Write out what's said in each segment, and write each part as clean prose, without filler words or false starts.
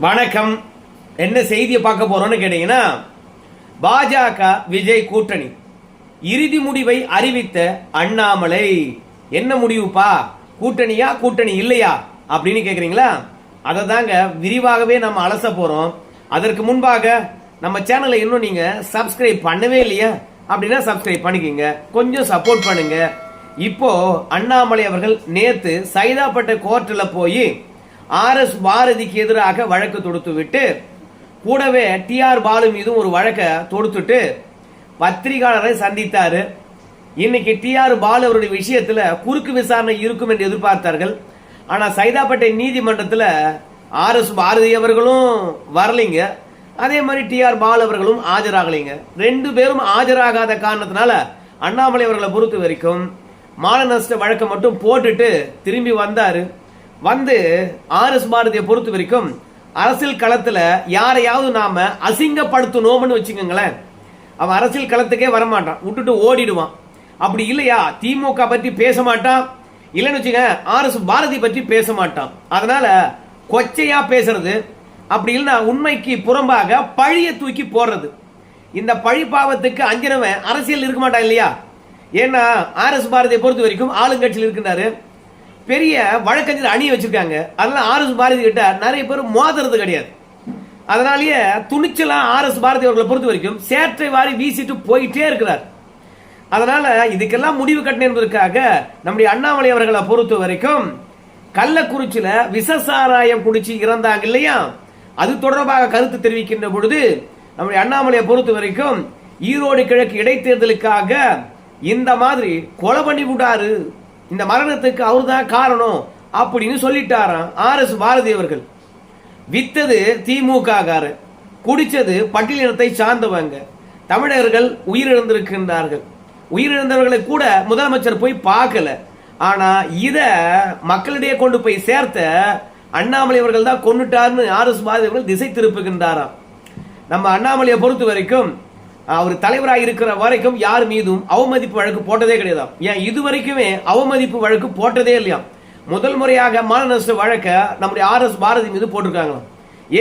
வணக்கம். என்ன செய்தியை பார்க்க போறோம்னு கேட்டீங்கன்னா, பாஜக விஜய் கூட்டணி இறுதி முடிவை அறிவித்த அண்ணாமலை. என்ன முடிவுப்பா, கூட்டணியா கூட்டணி இல்லையா அப்படின்னு கேக்குறீங்களா? அதை தாங்க விரிவாகவே நம்ம அலச போறோம். அதற்கு முன்பாக நம்ம சேனலை இன்னும் நீங்க சப்ஸ்கிரைப் பண்ணவே இல்லையா அப்படின்னா சப்ஸ்கிரைப் பண்ணிக்கங்க, கொஞ்சம் சப்போர்ட் பண்ணுங்க. இப்போ அண்ணாமலை அவர்கள் நேத்து சைதாப்பேட்டை கோர்ட்ல போய் RS பாரதிக்கு எதிராக வழக்கு தொடுத்து விட்டு கூடவே TR பாலு மீதும் ஒரு வழக்கை தொடுத்துட்டு பத்திரிகையாளரை சந்தித்தாரு. இன்னைக்கு TR பாலு அவருடைய விஷயத்துல குறுக்கு விசாரணை இருக்கும் என்று எதிர்பார்த்தார்கள். ஆனா சைதாப்பேட்டை நீதிமன்றத்தில் RS பாரதி அவர்களும் வரலைங்க, அதே மாதிரி TR பாலு அவர்களும் ஆஜராகலைங்க. ரெண்டு பேரும் ஆஜராகாத காரணத்தினால அண்ணாமலை அவர்களை பொறுத்த வரைக்கும் மான நஷ்ட வழக்கை மட்டும் போட்டுட்டு திரும்பி வந்தாரு. வந்து RS பாரதியை பொறுத்த வரைக்கும் அரசியல் களத்துல யாரையாவது நாம அசிங்கப்படுத்தணும்னு வச்சுக்கோங்களேன், அவன் அரசியல் களத்துக்கே வரமாட்டான், விட்டுட்டு ஓடிடுவான். அப்படி இல்லையா திமுக பற்றி பேச மாட்டான், இல்லைன்னு வச்சுங்க RS பாரதி பற்றி பேச மாட்டான். அதனால கொச்சையா பேசுறது, அப்படி இல்லைன்னா உண்மைக்கு புறம்பாக பழிய தூக்கி போடுறது. இந்த பழி பாவத்துக்கு அஞ்சினவன் அரசியல் இருக்க மாட்டான் இல்லையா? ஏன்னா RS பாரதியை பொறுத்த வரைக்கும் ஆளுங்கட்சியில் இருக்கின்றாரு, பெரிய வழக்கறிஞர் அணி வச்சிருக்காங்க. அதனால RS பாரதி கிட்ட நிறைய பேர் மோதுறது கிடையாது. அதனாலேயே துணிச்சலா RS பாரதி அவர்களை பொறுத்த வரைக்கும் சேற்றை வாரி வீசிட்டு போயிட்டே இருக்கிறார். அதனால இதுக்கெல்லாம் முடிவு கட்டணும் என்பதற்காக நம்முடைய அண்ணாமலை அவர்களை பொறுத்த வரைக்கும் கள்ளக்குறிச்சியில விஷசாராயம் குடிச்சு இறந்தாங்க இல்லையா, அது தொடர்பாக கருத்து தெரிவிக்கின்ற பொழுது நம்முடைய அண்ணாமலையை பொறுத்த வரைக்கும் ஈரோடு கிழக்கு இடைத்தேர்தலுக்காக இந்த மாதிரி கொலை பண்ணி விட்டாரு, இந்த மரணத்துக்கு அவர் தான் காரணம் அப்படின்னு சொல்லிட்டாராம் RS பாரதி அவர்கள். வித்தது திமுக காரர், குடிச்சது பட்டியலினத்தை சார்ந்தவங்க. தமிழர்கள் உயிரிழந்திருக்கின்றார்கள். உயிரிழந்தவர்களை கூட முதலமைச்சர் போய் பார்க்கல. ஆனா இத மக்களிடையே கொண்டு போய் சேர்த்த அண்ணாமலை அவர்கள் தான் கொண்டுட்டார்னு RS பாரதி அவர்கள் திசை திருப்புகின்றாராம். நம்ம அண்ணாமலையை பொறுத்த வரைக்கும் அவர் தலைவராக இருக்கிற வரைக்கும் யார் மீதும் அவமதிப்பு வழக்கு போட்டதே கிடையாது. ஏன் இது வரைக்குமே அவமதிப்பு வழக்கு போட்டதே இல்லையா? முதல் முறையாக மான நஷ்ட வழக்க நம்முடைய RS பாரதி மீது போட்டிருக்காங்களாம்.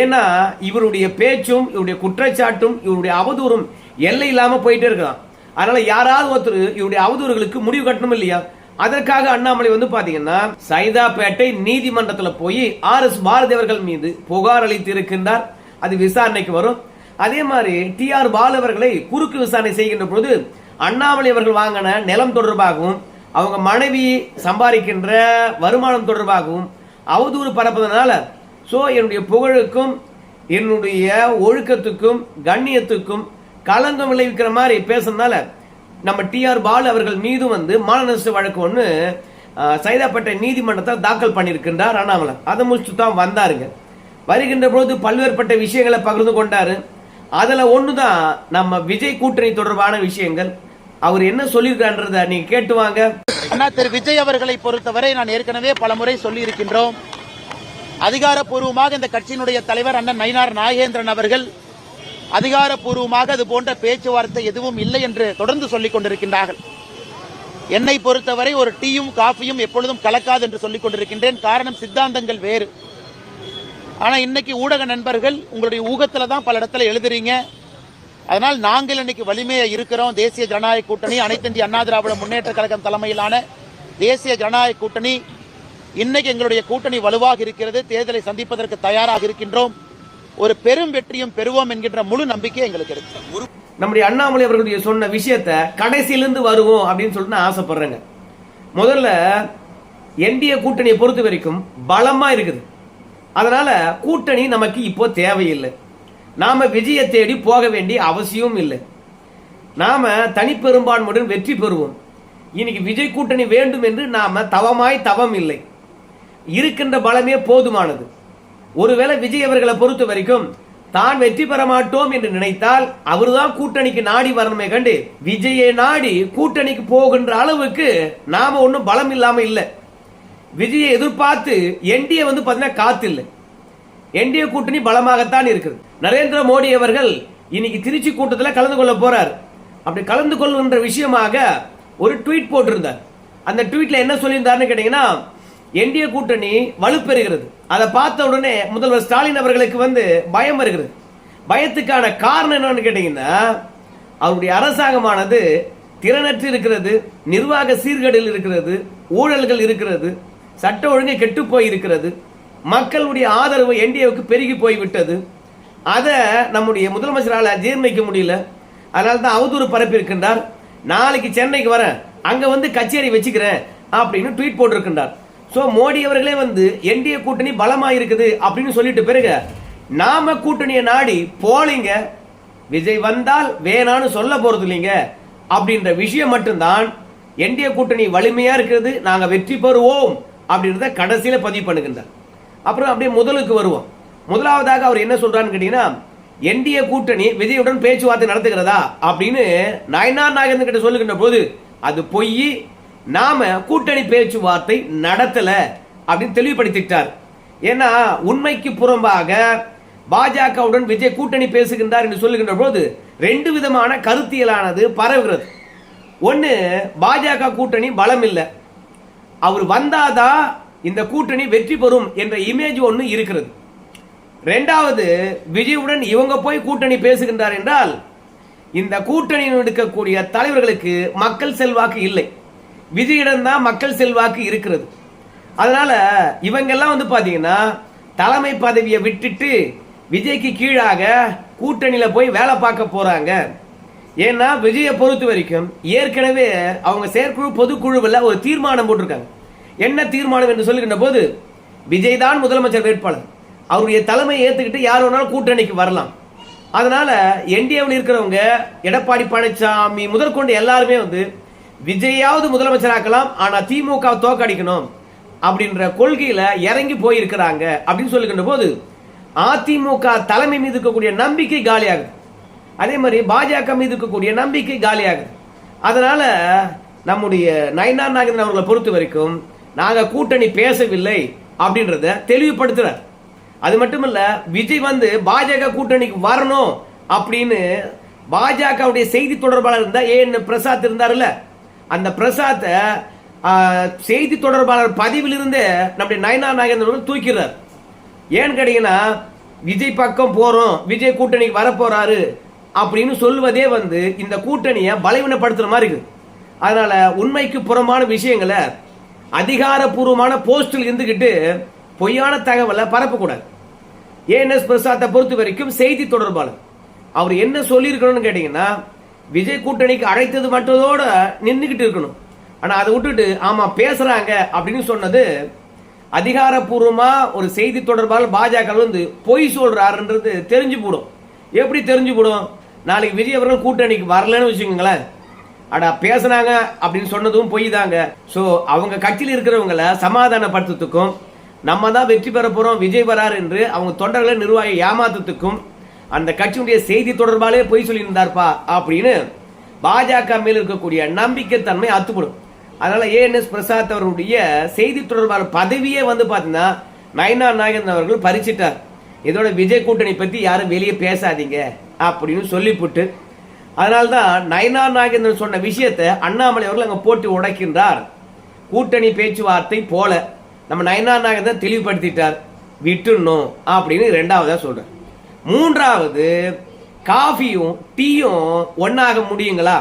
ஏன்னா இவருடைய பேச்சும் இவருடைய குற்றச்சாட்டும் இவருடைய அவதூறும் எல்லை இல்லாம போயிட்டே இருக்கலாம். அதனால யாராவது ஒருத்தர் இவருடைய அவதூறுகளுக்கு முடிவு கட்டணும் இல்லையா? அதற்காக அண்ணாமலை வந்து பாத்தீங்கன்னா சைதாப்பேட்டை நீதிமன்றத்தில் போய் RS பாரதி அவர்கள் மீது புகார் அளித்து இருக்கின்றார். அது விசாரணைக்கு வரும். அதே மாதிரி TR பாலு அவர்களை குறுக்கு விசாரணை செய்கின்ற பொழுது அண்ணாமலை அவர்கள் வாங்கின நிலம் தொடர்பாகவும் அவங்க மனைவி சம்பாதிக்கின்ற வருமானம் தொடர்பாகவும் அவதூறு பரப்பதனால என்னுடைய புகழுக்கும் என்னுடைய ஒழுக்கத்துக்கும் கண்ணியத்துக்கும் களங்கம் விளைவிக்கிற மாதிரி பேசுறதுனால நம்ம TR பாலு அவர்கள் மீது வந்து மான நஷ்ட வழக்கு ஒன்று சைதாப்பேட்டை நீதிமன்றத்தில் தாக்கல் பண்ணியிருக்கின்றார் அண்ணாமலை. அதை முடிச்சுட்டு தான் வந்தாருங்க. வருகின்ற பொழுது பல்வேறுபட்ட விஷயங்களை பகிர்ந்து கொண்டாரு. அதுல ஒண்ணுதான் நம்ம விஜய் கூட்டணி தொடர்பான விஷயங்கள். அவர் என்ன சொல்லியிருக்கான்றத நீங்க கேட்டு வாங்க. அண்ணா திரு விஜய் அவர்களை பொறுத்தவரை நான் ஏற்கனவே பலமுறை சொல்லி இருக்கின்றோம். அதிகாரப்பூர்வமாக இந்த கட்சியினுடைய தலைவர் அண்ணன் நயினார் நாகேந்திரன் அவர்கள் அதிகாரப்பூர்வமாக அது போன்ற பேச்சுவார்த்தை எதுவும் இல்லை என்று தொடர்ந்து சொல்லிக் கொண்டிருக்கின்றார்கள். என்னை பொறுத்தவரை ஒரு டீயும் காஃபியும் எப்பொழுதும் கலக்காது என்று சொல்லிக் கொண்டிருக்கின்றேன். காரணம் சித்தாந்தங்கள் வேறு. ஆனா இன்னைக்கு ஊடக நண்பர்கள் உங்களுடைய ஊகத்துல தான் பல இடத்துல எழுதுறீங்க. அதனால் நாங்கள் இன்னைக்கு வலிமையா இருக்கிறோம். தேசிய ஜனநாயக கூட்டணி, அனைத்து இந்திய அண்ணா திராவிட முன்னேற்ற கழகம் தலைமையிலான தேசிய ஜனநாயக கூட்டணி, இன்னைக்கு எங்களுடைய கூட்டணி வலுவாக இருக்கிறது. தேர்தலை சந்திப்பதற்கு தயாராக இருக்கின்றோம். ஒரு பெரும் வெற்றியும் பெறுவோம் என்கின்ற முழு நம்பிக்கை எங்களுக்கு இருக்கு. நம்முடைய அண்ணாமலை அவர்களுடைய சொன்ன விஷயத்த கடைசியிலிருந்து வருவோம் அப்படின்னு சொல்லிட்டு நான் ஆசைப்படுறேங்க. முதல்ல NDA கூட்டணியை பொறுத்த வரைக்கும் பலமா இருக்குது. அதனால கூட்டணி நமக்கு இப்போ தேவையில்லை. நாம விஜயை தேடி போக வேண்டிய அவசியம் இல்லை. நாம தனிப்பெரும்பான்மையுடன் வெற்றி பெறுவோம். இன்னைக்கு விஜய் கூட்டணி வேண்டும் என்று நாம தவம் இல்லை. இருக்கின்ற பலமே போதுமானது. ஒருவேளை விஜய் அவர்களை பொறுத்த வரைக்கும் தான் வெற்றி பெற மாட்டோம் என்று நினைத்தால் அவர்தான் கூட்டணிக்கு நாடி வரணுமே கண்டு விஜயை நாடி கூட்டணிக்கு போகின்ற அளவுக்கு நாம ஒன்னும் பலம் இல்லாம இல்லை. விஜயை எதிர்பார்த்து NDA வந்து பாத்தீங்கன்னா காத்து இல்லை. NDA கூட்டணி பலமாகத்தான் இருக்குது. நரேந்திர மோடி அவர்கள் இன்னைக்கு திருச்சி கூட்டத்தில் கலந்து கொள்ள போறார். அப்படி கலந்து கொள்கின்ற விஷயமாக ஒரு ட்வீட் போட்டிருந்தார். அந்த ட்வீட்ல என்ன சொல்லியிருந்தாருன்னு கேட்டீங்கன்னா, என்டிஏ கூட்டணி வலுப்பெறுகிறது. அதை பார்த்த உடனே முதல்வர் ஸ்டாலின் அவர்களுக்கு பயம் வருகிறது. பயத்துக்கான காரணம் என்னன்னு கேட்டீங்கன்னா, அவருடைய அரசாங்கமானது திறனற்று இருக்கிறது, நிர்வாக சீர்கேடுகள் இருக்கிறது, ஊழல்கள் இருக்கிறது, சட்ட ஒழுங்கை கெட்டு போய் இருக்கிறது, மக்களுடைய ஆதரவு என்டிஏவுக்கு பெருகி போய்விட்டது. அதை நம்முடைய முதலமைச்சரால் ஜீர்ணிக்க முடியல. அதனால தான் அவதூறு பரப்பி இருக்கின்றார். நாளைக்கு சென்னைக்கு வரேன், அங்க கச்சேரி வச்சுக்கிறேன் அப்படின்னு ட்வீட் போட்டிருக்கின்றார். சோ மோடி அவர்களே என்டிஏ கூட்டணி பலமா இருக்குது அப்படின்னு சொல்லிட்டு பிறகு நாம கூட்டணியை நாடி போலிங்க, விஜய் வந்தால் வேணான்னு சொல்ல போறது இல்லைங்க அப்படின்ற விஷயம் மட்டும்தான் என்டிஏ கூட்டணி வலிமையா இருக்கிறது, நாங்க வெற்றி பெறுவோம் அப்படின்றத கடைசியில பதிவு பண்ணுகின்றார். அப்புறம் அப்படியே முதலுக்கு வருவோம். முதலாவதாக அவர் என்ன சொல்றான்னு கேட்டீங்கன்னா, என்டிஏ கூட்டணி விஜயுடன் பேச்சுவார்த்தை நடத்துகிறதா அப்படின்னு நயினார் நாகேந்திரன் கிட்ட சொல்லுகின்ற போது அது பொய், நாம கூட்டணி பேச்சுவார்த்தை நடத்தல அப்படின்னு தெளிவுபடுத்திட்டார். ஏன்னா உண்மைக்கு புறம்பாக பாஜகவுடன் விஜய் கூட்டணி பேசுகின்றார் என்று சொல்லுகின்ற போது ரெண்டு விதமான கருத்தியலானது பரவுகிறது. ஒன்னு, பாஜக கூட்டணி பலம் இல்லை, அவர் வந்தாதான் இந்த கூட்டணி வெற்றி பெறும் என்ற இமேஜ் ஒன்று இருக்கிறது. ரெண்டாவது, விஜயுடன் இவங்க போய் கூட்டணி பேசுகின்றார் என்றால் இந்த கூட்டணியில் இருக்கக்கூடிய தலைவர்களுக்கு மக்கள் செல்வாக்கு இல்லை, விஜயிடம் தான் மக்கள் செல்வாக்கு இருக்கிறது. அதனால இவங்கெல்லாம் பாத்தீங்கன்னா தலைமை பதவியை விட்டுட்டு விஜய்க்கு கீழாக கூட்டணியில போய் வேலை பார்க்க போறாங்க. ஏன்னா விஜயை பொறுத்த வரைக்கும் ஏற்கனவே அவங்க செயற்குழு பொதுக்குழுவில் ஒரு தீர்மானம் போட்டிருக்காங்க. என்ன தீர்மானம் என்று சொல்லுகின்ற போது, விஜய் தான் முதலமைச்சர் வேட்பாளர், அவருடைய தலைமையை ஏத்துக்கிட்டு யார் வேணாலும் கூட்டணிக்கு வரலாம். அதனால என்டிஏவில் இருக்கிறவங்க எடப்பாடி பழனிசாமி முதற்கொண்டு எல்லாருமே விஜயாவது முதலமைச்சராக்கலாம், ஆனா திமுக தோக்கடிக்கணும் அப்படின்ற கொள்கையில இறங்கி போயிருக்கிறாங்க அப்படின்னு சொல்லுகின்ற போது அதிமுக தலைமை மீது இருக்கக்கூடிய நம்பிக்கை காலியாகுது. அதே மாதிரி பாஜக மீது இருக்கக்கூடிய நம்பிக்கை காலியாகுது. அதனால நம்முடைய நயினார் நாகேந்திரன் அவர்களை பொறுத்த வரைக்கும் நாங்க கூட்டணி பேசவில்லை அப்படின்றத தெளிவுபடுத்துறார். அது மட்டுமல்ல, விஜய் பாஜக கூட்டணிக்கு வரணும் அப்படின்னு பாஜகவுடைய செய்தி தொடர்பாளர் இருந்தா ஏன் பிரசாத் இருந்தார்ல, அந்த பிரசாத் செய்தி தொடர்பாளர் பதிவில் இருந்து நம்முடைய நயினார் நாகேந்திரன் தூக்கிறார். ஏன்னு கேட்டீங்கன்னா, விஜய் பக்கம் போறோம், விஜய் கூட்டணிக்கு வரப்போறாரு அப்படின்னு சொல்லுவதே இந்த கூட்டணியை பலவீனப்படுத்துற மாதிரி இருக்கு. அதனால உண்மைக்கு புறமான விஷயங்களை அதிகாரப்பூர்வமான போஸ்டில் இருந்துகிட்டு பொய்யான தகவலை பரப்பக்கூடாது. ஏஎன்எஸ் பிரசாத்தை பொறுத்த வரைக்கும் செய்தி தொடர்பாளர், அவர் என்ன சொல்லியிருக்கணும்னு கேட்டீங்கன்னா, விஜய் கூட்டணிக்கு அழைத்தது மட்டுத்தோட நின்றுகிட்டு இருக்கணும். ஆனா அதை விட்டுட்டு ஆமா பேசுறாங்க அப்படின்னு சொன்னது அதிகாரப்பூர்வமா ஒரு செய்தி தொடர்பாளர் பாஜக பொய் சொல்றாருன்றது தெரிஞ்சு போடும். எப்படி தெரிஞ்சு போடும்? நாளைக்கு விஜய் அவர்கள் கூட்டணிக்கு வரலன்னு வச்சுக்கோங்களேன், அடா பேசுனாங்க அப்படின்னு சொன்னதும் பொய் தாங்க. சோ அவங்க கட்சியில் இருக்கிறவங்களை சமாதானப்படுத்துறதுக்கும் நம்ம தான் வெற்றி பெற போறோம் விஜய் வரார் என்று அவங்க தொண்டர்களை நிர்வாகி ஏமாத்துறதுக்கும் அந்த கட்சியுடைய செய்தி தொடர்பாலே பொய் சொல்லியிருந்தார்ப்பா அப்படின்னு பாஜக மேல் இருக்கக்கூடிய நம்பிக்கை தன்மை அத்துப்படும். அதனால ஏஎன்எஸ் பிரசாத் அவருடைய செய்தி தொடர்பாளர் பதவியே பாத்தீங்கன்னா நயினார் நாகேந்திரன் அவர்கள் பறிச்சிட்டார். இதோட விஜய் கூட்டணி பத்தி யாரும் வெளியே பேசாதீங்க அப்படின்னு சொல்லிவிட்டு, அதனால்தான் நயினார் நாகேந்திரன் சொன்ன விஷயத்தை அண்ணாமலை அவர்கள் அங்க போட்டு உடைக்கின்றார். கூட்டணி பேச்சுவார்த்தை போல நம்ம நயினார் நாகேந்திரன் தெளிவுபடுத்திட்டார், விட்டுணும் அப்படின்னு ரெண்டாவதா சொல்றேன். மூன்றாவது, காஃபியும் டீயும் ஒன்னாக முடியுங்களா?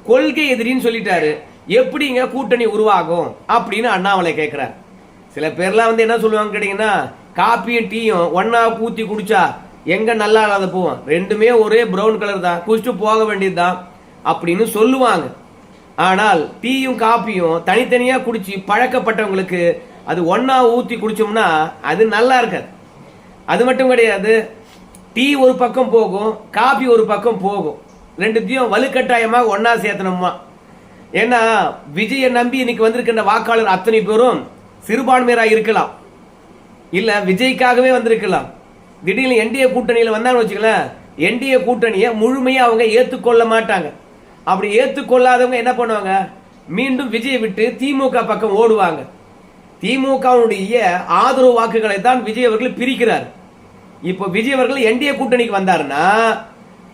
கொள்கை எதிரின்னு சொல்லிட்டாரு, எப்படிங்க கூட்டணி உருவாகும் அப்படின்னு அண்ணாமலை கேட்கிறார். சில பேர்லாம் என்ன சொல்லுவாங்க கேட்டீங்கன்னா, காப்பியும் டீயும் ஒன்னா ஊத்தி குடிச்சா எங்க நல்லா இல்லாத போவோம், ரெண்டுமே ஒரே பிரவுன் கலர் தான், குடிச்சுட்டு போக வேண்டியதுதான் அப்படின்னு சொல்லுவாங்க. ஆனால் டீயும் காப்பியும் தனித்தனியா குடிச்சு பழக்கப்பட்டவங்களுக்கு அது ஒன்னா ஊத்தி குடிச்சோம்னா அது நல்லா இருக்காது. அது மட்டும் கிடையாது, டீ ஒரு பக்கம் போகும், காபி ஒரு பக்கம் போகும், ரெண்டுத்தையும் வலுக்கட்டாயமாக ஒன்னா சேர்த்தணுமா. ஏன்னா விஜயை நம்பி இன்னைக்கு வந்திருக்கின்ற வாக்காளர் அத்தனை பேரும் சிறுபான்மையராக இருக்கலாம், இல்ல விஜய்க்காகவே வந்திருக்கலாம். திடீர்னு என்டிஏ கூட்டணியில வந்தான்னு வச்சுக்கலாம், என்டிஏ கூட்டணியை முழுமையா அவங்க ஏத்துக்கொள்ள மாட்டாங்க. அப்படி ஏத்துக்கொள்ளாதவங்க என்ன பண்ணுவாங்க, மீண்டும் விஜயை விட்டு திமுக பக்கம் ஓடுவாங்க. திமுகவுடைய ஆதரவு வாக்குகளை தான் விஜய் அவர்கள் பிரிக்கிறார். இப்போ விஜய் அவர்கள் என்டிஏ கூட்டணிக்கு வந்தாருன்னா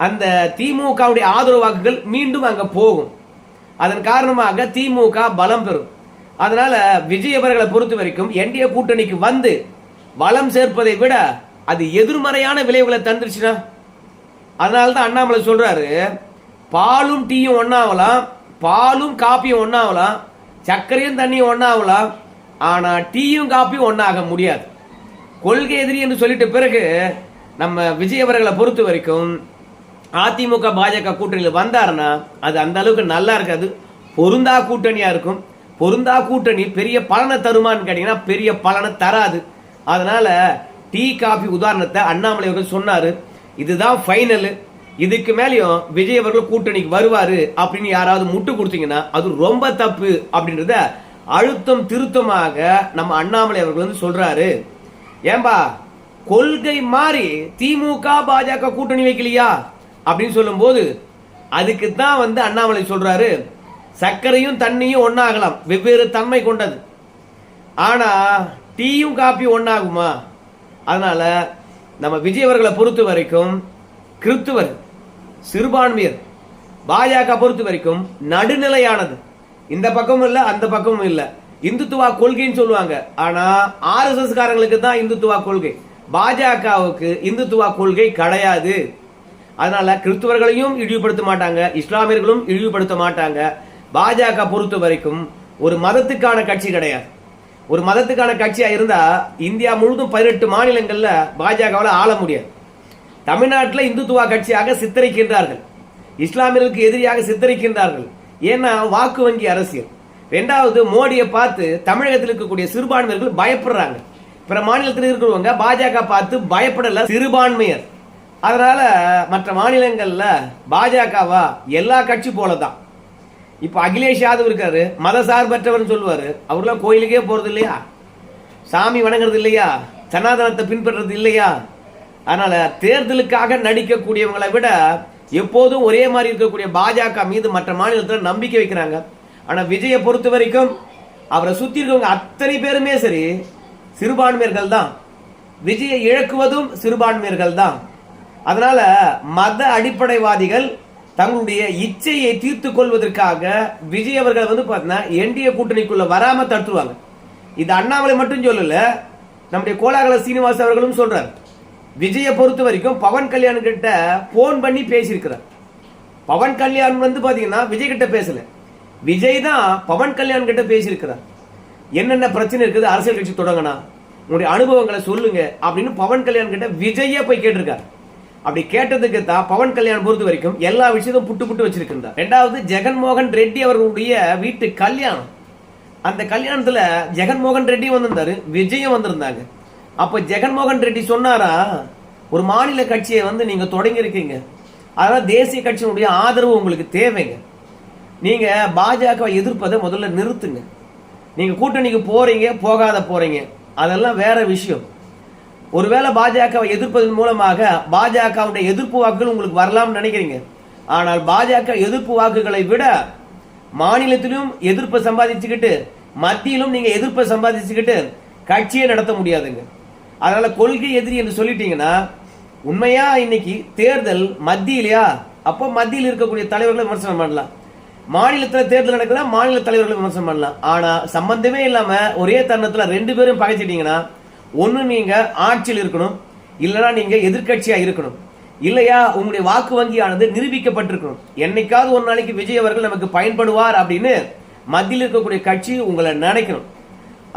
அந்த திமுகவுடைய ஆதரவு வாக்குகள் மீண்டும் அங்க போகும். அதன் காரணமாக திமுக பலம் பெறும். அதனால விஜய் அவர்களை பொறுத்த வரைக்கும் என்டிஏ கூட்டணிக்கு வந்து வளம் சேர்ப்பதை விட அது எதிர்மறையான விளைவுகளை தந்துருச்சுன்னா, அதனாலதான் அண்ணாமலை சொல்றாரு, பாலும் டீயும் ஒன்னாகலாம், பாலும் காப்பியும் ஒன்னாகலாம், சர்க்கரையும் தண்ணியும் ஒன்னாகலாம், ஆனா டீயும் காப்பியும் ஒன்னாக முடியாது. கொள்கை எதிரி என்று சொல்லிட்ட பிறகு நம்ம விஜய் அவர்களை பொறுத்த வரைக்கும் அதிமுக பாஜக கூட்டணியில் வந்தாருன்னா அது அந்த அளவுக்கு நல்லா இருக்காது, பொருந்தா கூட்டணியா இருக்கும். பொருந்தா கூட்டணி பெரிய பலனை தருமான்னு கேட்டீங்கன்னா பெரிய பலனை தராது. அதனால டீ காபி உதாரணத்தை அண்ணாமலை அவர்கள் சொன்னாரு, இதுதான் ஃபைனல், இதுக்கு மேலேயும் விஜய் அவர்கள் கூட்டணிக்கு வருவாரு அப்படின்னு யாராவது முட்டு கொடுத்தீங்கன்னா அது ரொம்ப தப்பு அப்படின்றத அழுத்தம் திருத்தமாக நம்ம அண்ணாமலை அவர்கள் வந்து சொல்றாரு. ஏன்பா கொள்கை மாறி திமுக பாஜக கூட்டணி வைக்கலையா அப்படின்னு சொல்லும் போது அதுக்கு தான் வந்து அண்ணாமலை சொல்றாரு, சர்க்கரையும் தண்ணியும் ஒன்னாகலாம், வெவ்வேறு தன்மை கொண்டது, ஆனா டீயும் காப்பியும் ஒன்னாகுமா? அதனால நம்ம விஜய் அவர்களை பொறுத்த வரைக்கும் கிறிஸ்துவர் சிறுபான்மையர், பாஜக பொறுத்த வரைக்கும் நடுநிலையானது, இந்த பக்கமும் இல்ல அந்த பக்கமும் இல்ல. இந்துத்துவா கொள்கைன்னு சொல்லுவாங்க, ஆனா ஆர்எஸ்எஸ் காரங்களுக்கு தான் இந்துத்துவா கொள்கை, பாஜகவுக்கு இந்துத்துவா கொள்கை கிடையாது. அதனால கிறிஸ்துவர்களையும் இழிவுபடுத்த மாட்டாங்க, இஸ்லாமியர்களும் இழிவுபடுத்த மாட்டாங்க. பாஜக பொறுத்த வரைக்கும் ஒரு மதத்துக்கான கட்சி கிடையாது. ஒரு மதத்துக்கான கட்சியா இருந்தா இந்தியா முழுவதும் 18 மாநிலங்கள்ல பாஜகவால ஆள முடியாது. தமிழ்நாட்டில் இந்துத்துவா கட்சியாக சித்தரிக்கின்றார்கள், இஸ்லாமியர்களுக்கு எதிரியாக சித்தரிக்கின்றார்கள். ஏன்னா வாக்கு வங்கி அரசியல். ரெண்டாவது, மோடியை பார்த்து தமிழகத்தில் இருக்கக்கூடிய சிறுபான்மையர்கள் பயப்படுறாங்க. பிற மாநிலத்தில் இருக்கிறவங்க பாஜக பார்த்து பயப்படல சிறுபான்மையர். அதனால மற்ற மாநிலங்கள்ல பாஜகவா எல்லா கட்சி போலதான். இப்ப அகிலேஷ் யாதவ் இருக்காரு, மத சார்பற்றவர் சொல்லுவாரு, அவர்லாம் கோயிலுக்கே போறது இல்லையா, சாமி வணங்குறது இல்லையா, சனாதனத்தை பின்பற்றது இல்லையா? அதனால தேர்தலுக்காக நடிக்கக்கூடியவங்களை விட எப்போதும் ஒரே மாதிரி இருக்கக்கூடிய பாஜக மீது மற்ற மாநிலத்தில் நம்பிக்கை வைக்கிறாங்க. ஆனா விஜயை பொறுத்த வரைக்கும் அவரை சுத்தி இருக்கவங்க அத்தனை பேருமே சரி சிறுபான்மையர்கள் தான். விஜயை இழக்குவதும் சிறுபான்மையர்கள் தான். அதனால மத அடிப்படைவாதிகள் தங்களுடைய இச்சையை தீர்த்து கொள்வதற்காக விஜய் அவர்கள் வந்து பாத்தீங்கன்னா என்டிஏ கூட்டணிக்குள்ள வராம தடுத்துருவாங்க. இது அண்ணாமலை மட்டும் சொல்லல, நம்முடைய கோலாகல சீனிவாஸ் அவர்களும் சொல்றாரு. விஜயை பொறுத்த வரைக்கும் பவன் கல்யாண் கிட்ட போன் பண்ணி பேசியிருக்கிறார். பவன் கல்யாண் வந்து பாத்தீங்கன்னா விஜய் கிட்ட பேசல, விஜய் தான் பவன் கல்யாண் கிட்ட பேசியிருக்கிறார். என்னென்ன பிரச்சனை இருக்குது, அரசியல் கட்சி தொடங்கினா உங்களுடைய அனுபவங்களை சொல்லுங்க அப்படின்னு பவன் கல்யாண் கிட்ட விஜயே போய் கேட்டிருக்காரு. அப்படி கேட்டதுக்கு தான் பவன் கல்யாண் பொறுத்த வரைக்கும் எல்லா விஷயத்தையும் புட்டு புட்டு வச்சிருக்கின்றார். ரெண்டாவது, ஜெகன்மோகன் ரெட்டி அவர்களுடைய வீட்டு கல்யாணம். அந்த கல்யாணத்துல ஜெகன்மோகன் ரெட்டி வந்திருந்தாரு, விஜயும் வந்திருந்தாங்க. அப்ப ஜெகன்மோகன் ரெட்டி சொன்னாரா, ஒரு மாநில கட்சியை வந்து நீங்க தொடங்கி இருக்கீங்க, அதனால தேசிய கட்சியினுடைய ஆதரவு உங்களுக்கு தேவைங்க, நீங்க பாஜக எதிர்ப்பதை முதல்ல நிறுத்துங்க, நீங்க கூட்டணிக்கு போறீங்க போகாத போறீங்க அதெல்லாம் வேற விஷயம். ஒருவேளை பாஜகவை எதிர்ப்பதன் மூலமாக பாஜகவுடைய எதிர்ப்பு வாக்குகள் உங்களுக்கு வரலாம்னு நினைக்கிறீங்க. ஆனால் பாஜக எதிர்ப்பு வாக்குகளை விட மாநிலத்திலும் எதிர்ப்பை சம்பாதிச்சுக்கிட்டு மத்தியிலும் நீங்க எதிர்ப்பை சம்பாதிச்சுக்கிட்டு கட்சியை நடத்த முடியாதுங்க. அதனால கொள்கை எதிரி என்று சொல்லிட்டீங்கன்னா உண்மையா இன்னைக்கு தேர்தல் மத்தியிலையா, அப்போ மத்தியில் இருக்கக்கூடிய தலைவர்களை விமர்சனம் பண்ணலாம், மாநிலத்தில் தேர்தல் நடக்குதா மாநில தலைவர்களை விமர்சனம் பண்ணலாம். ஆனா சம்பந்தமே இல்லாம ஒரே தருணத்துல ரெண்டு பேரும் பகைச்சிட்டீங்கன்னா ஒன்னு நீங்க ஆட்சியில் இருக்கணும், இல்லைன்னா நீங்க எதிர்கட்சியா இருக்கணும், இல்லையா உங்களுடைய வாக்கு வங்கியானது நிரூபிக்கப்பட்டிருக்கணும். என்னைக்காவது ஒரு நாளைக்கு விஜய் அவர்கள் நமக்கு பயன்படுவார் அப்படின்னு மத்தியில் இருக்கக்கூடிய கட்சி உங்களை நினைக்கணும்.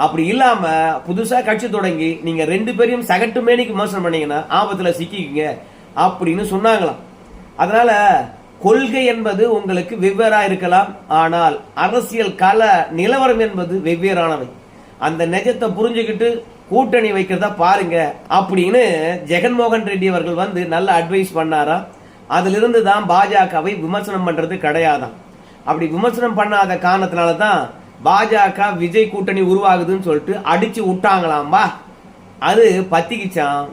அப்படி இல்லாம புதுசா கட்சி தொடங்கி நீங்க ரெண்டு பேரையும் சகட்டு மேனிக்கு விமர்சனம் பண்ணீங்கன்னா ஆபத்துல சிக்கிங்க அப்படின்னு சொன்னாங்களாம். அதனால கொள்கை என்பது உங்களுக்கு வெவ்வேறா இருக்கலாம், ஆனால் அரசியல் கள நிலவரம் என்பது வெவ்வேறானவை. அந்த நிஜத்தை புரிஞ்சுக்கிட்டு கூட்டணி வைக்கிறதா பாருங்க அப்படின்னு ஜெகன்மோகன் ரெட்டி அவர்கள் வந்து நல்ல அட்வைஸ் பண்ணாரா. அதிலிருந்து தான் பாஜகவை விமர்சனம் பண்றது கிடையாதான். அப்படி விமர்சனம் பண்ணாத காரணத்தினால தான் பாஜக விஜய் கூட்டணி உருவாகுதுன்னு சொல்லிட்டு அடிச்சு விட்டாங்களாம்பா. அது பத்திக்கிச்சான்.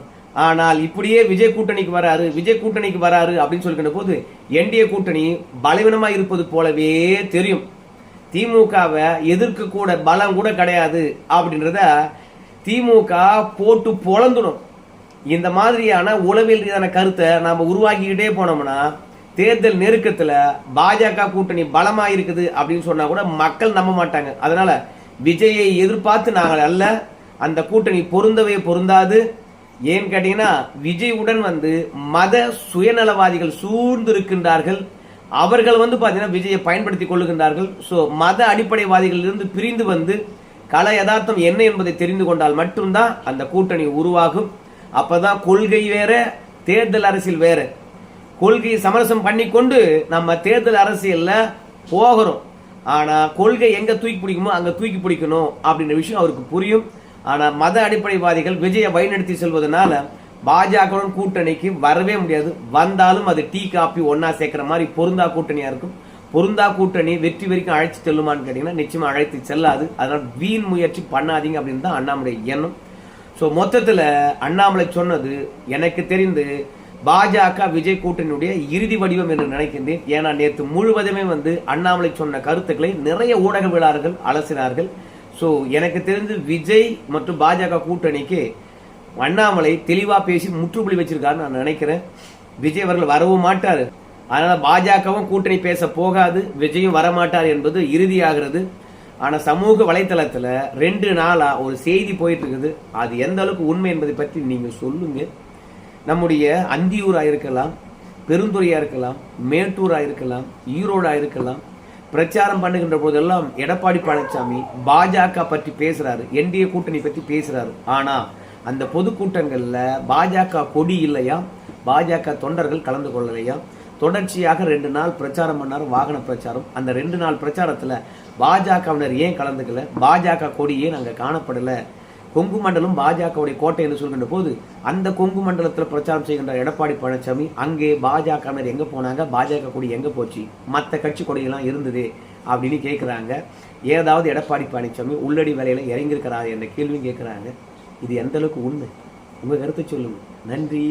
ஆனால் இப்படியே விஜய் கூட்டணிக்கு வராரு விஜய் கூட்டணிக்கு வராரு அப்படின்னு சொல்லிக்கிற போது என்டிஏ கூட்டணி பலவீனமா இருப்பது போலவே தெரியும். திமுகவை எதிர்க்க கூட பலம் கூட கிடையாது அப்படின்றத திமுக போட்டு பொழந்துடும். இந்த மாதிரியான உளவியல் ரீதியான கருத்தை நாம உருவாக்கிக்கிட்டே போனோம்னா தேர்தல் நெருக்கத்துல பாஜக கூட்டணி பலமா இருக்குது அப்படின்னு சொன்னா கூட மக்கள் நம்ப மாட்டாங்க. அதனால விஜயை எதிர்பார்த்து நாங்கள் அல்ல, அந்த கூட்டணி பொருந்தவே பொருந்தாது. ஏன்னு கேட்டீங்கன்னா விஜயுடன் மத சுயநலவாதிகள் சூழ்ந்து இருக்கின்றார்கள். அவர்கள் பாத்தீங்கன்னா விஜயை பயன்படுத்தி கொள்ளுகின்றார்கள். சோ மத அடிப்படைவாதிகள் இருந்து பிரிந்து கல யதார்த்தம் என்ன என்பதை தெரிந்து கொண்டால் மட்டும்தான் அந்த கூட்டணி உருவாகும். அப்பதான் கொள்கை வேற, தேர்தல் அரசியல் வேற. கொள்கையை சமரசம் பண்ணிக்கொண்டு நம்ம தேர்தல் அரசியல்ல போகிறோம். ஆனா கொள்கை எங்க தூக்கி பிடிக்குமோ அங்க தூக்கி பிடிக்கணும் அப்படின்ற விஷயம் அவருக்கு புரியும். ஆனா மத அடிப்படைவாதிகள் விஜயை வழிநடத்தி செல்வதனால பாஜகவுடன் கூட்டணிக்கு வரவே முடியாது. வந்தாலும் அது டீ காப்பி ஒன்னா சேர்க்கிற மாதிரி பொருந்தா கூட்டணியா இருக்கும். பொருந்தா கூட்டணி வெற்றி வரைக்கும் அழைத்து செல்லுமான்னு கேட்டீங்கன்னா நிச்சயமா அழைத்து செல்லாது. அதனால வீண் முயற்சி பண்ணாதீங்க அப்படின்னு தான் அண்ணாமலை எண்ணம். சோ மொத்தத்துல அண்ணாமலை சொன்னது எனக்கு தெரிந்து பாஜக விஜய் கூட்டணியுடைய இறுதி வடிவம் என்று நினைக்கின்றேன். ஏன்னா நேற்று முழுவதுமே அண்ணாமலை சொன்ன கருத்துக்களை நிறைய ஊடகவியலாளர்கள் அலசினார்கள். சோ எனக்கு தெரிந்து விஜய் மற்றும் பாஜக கூட்டணிக்கு அண்ணாமலை தெளிவா பேசி முற்றுப்புள்ளி வச்சிருக்காருன்னு நான் நினைக்கிறேன். விஜய் அவர்கள் வரவும் மாட்டாரு. அதனால பாஜகவும் கூட்டணி பேச போகாது, விஜயும் வரமாட்டார் என்பது இறுதியாகிறது. ஆனா சமூக வலைத்தளத்துல 2 நாளா ஒரு செய்தி போயிட்டு இருக்குது. அது எந்த அளவுக்கு உண்மை என்பதை பற்றி நீங்க சொல்லுங்க. நம்முடைய அந்தியூரா இருக்கலாம், பெருந்துறையா இருக்கலாம், மேட்டூரா இருக்கலாம், ஈரோடா இருக்கலாம், பிரச்சாரம் பண்ணுகின்ற போதெல்லாம் எடப்பாடி பழனிசாமி பாஜக பற்றி பேசுறாரு, என்டிஏ கூட்டணி பற்றி பேசுறாரு. ஆனா அந்த பொதுக்கூட்டங்கள்ல பாஜக கொடி இல்லையா, பாஜக தொண்டர்கள் கலந்து கொள்ளலையா. தொடர்ச்சியாக 2 நாள் பிரச்சாரம் பண்ணாரு, வாகன பிரச்சாரம். அந்த 2 நாள் பிரச்சாரத்துல பாஜகவினர் ஏன் கலந்துக்கல, பாஜக கொடி ஏன் அங்க காணப்படல. கொங்கு மண்டலம் பாஜகவுடைய கோட்டை என்று சொல்கின்ற போது அந்த கொங்கு மண்டலத்தில் பிரச்சாரம் செய்கின்ற எடப்பாடி பழனிசாமி அங்கே பாஜகவினர் எங்க போனாங்க, பாஜக கொடி எங்க போச்சு, மற்ற கட்சி கொடியெல்லாம் இருந்தது அப்படின்னு கேட்கிறாங்க. ஏதாவது எடப்பாடி பழனிசாமி உள்ளடி வேலையில இறங்கியிருக்கிறாரு என்ற கேள்வியும் கேட்கிறாங்க. இது எந்த அளவுக்கு உண்மை? உங்க கருத்தை சொல்லுங்க. நன்றி.